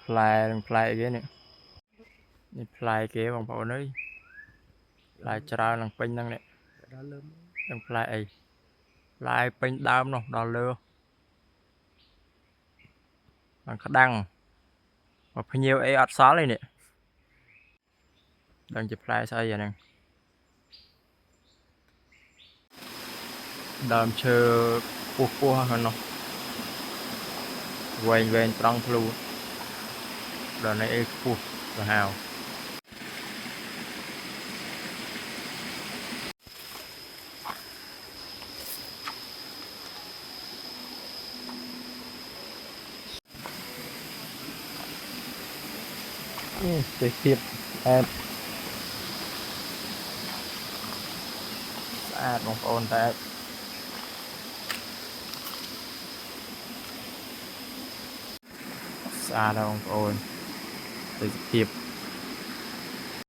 ផ្លែគេនេះផ្លែគេបងប្អូនអើយផ្លែច្រើនឡើងពេញហ្នឹងនេះនឹងផ្លែអីផ្លែពេញដើមនោះដល់លើឡើងក្តាំងមកភ្ញៀវអីអត់សល់ឯនេះដឹងជាផ្លែស្អីអាហ្នឹងដើមឈើពោះហ្នឹងនោះវែងត្រង់ភ្លូដល់នេះអីខ្ពស់ទៅហៅទេសភាពស្អាតបងប្អូនតែស្អាតបងប្អូនទេសភាព